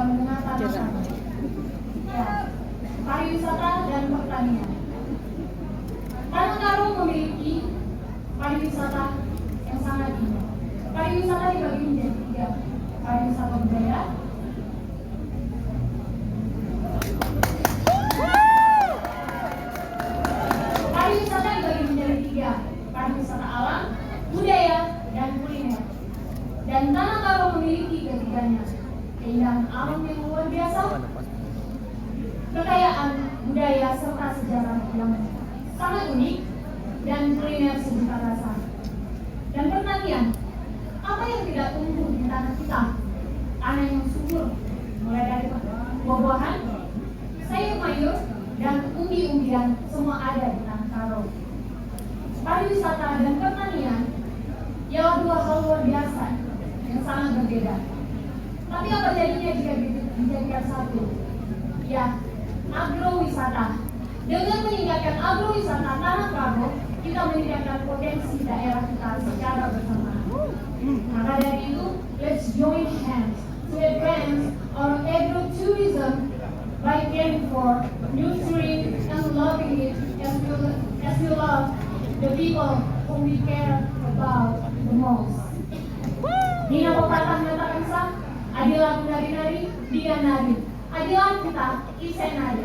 yang menata tanah. Ya, pariwisata dan pertanian. Tanah Karo memiliki pariwisata yang sangat indah. Pariwisata dibagi menjadi tiga: pariwisata budaya, pariwisata alam, budaya, dan kuliner. Dan Tanah Karo memiliki ketiganya: keindahan alam yang luar biasa, kekayaan budaya serta sejarah yang sangat unik, dan kuliner sejuta rasa. Dan pertanian, apa yang tidak tumbuh di tanah kita? Tanah yang subur, mulai dari buah-buahan, sayur mayur, dan umbi-umbian semua ada di Tanah Karo. Pariwisata dan pertanian ialah dua hal luar biasa yang sangat berbeda. Tapi apa jadinya jika dijadikan satu? Ya, agrowisata. Dengan meningkatkan agrowisata Tanah Karo, kita meningkatkan potensi daerah kita secara bersamaan. Maka dari itu, let's join hands to advance our agrotourism by caring for, nurturing, and loving it as we love the people whom we care about the most. Nina pepatah menyatakan sah, adilah nari-nari, dia nari. Adilah kita, isen nari.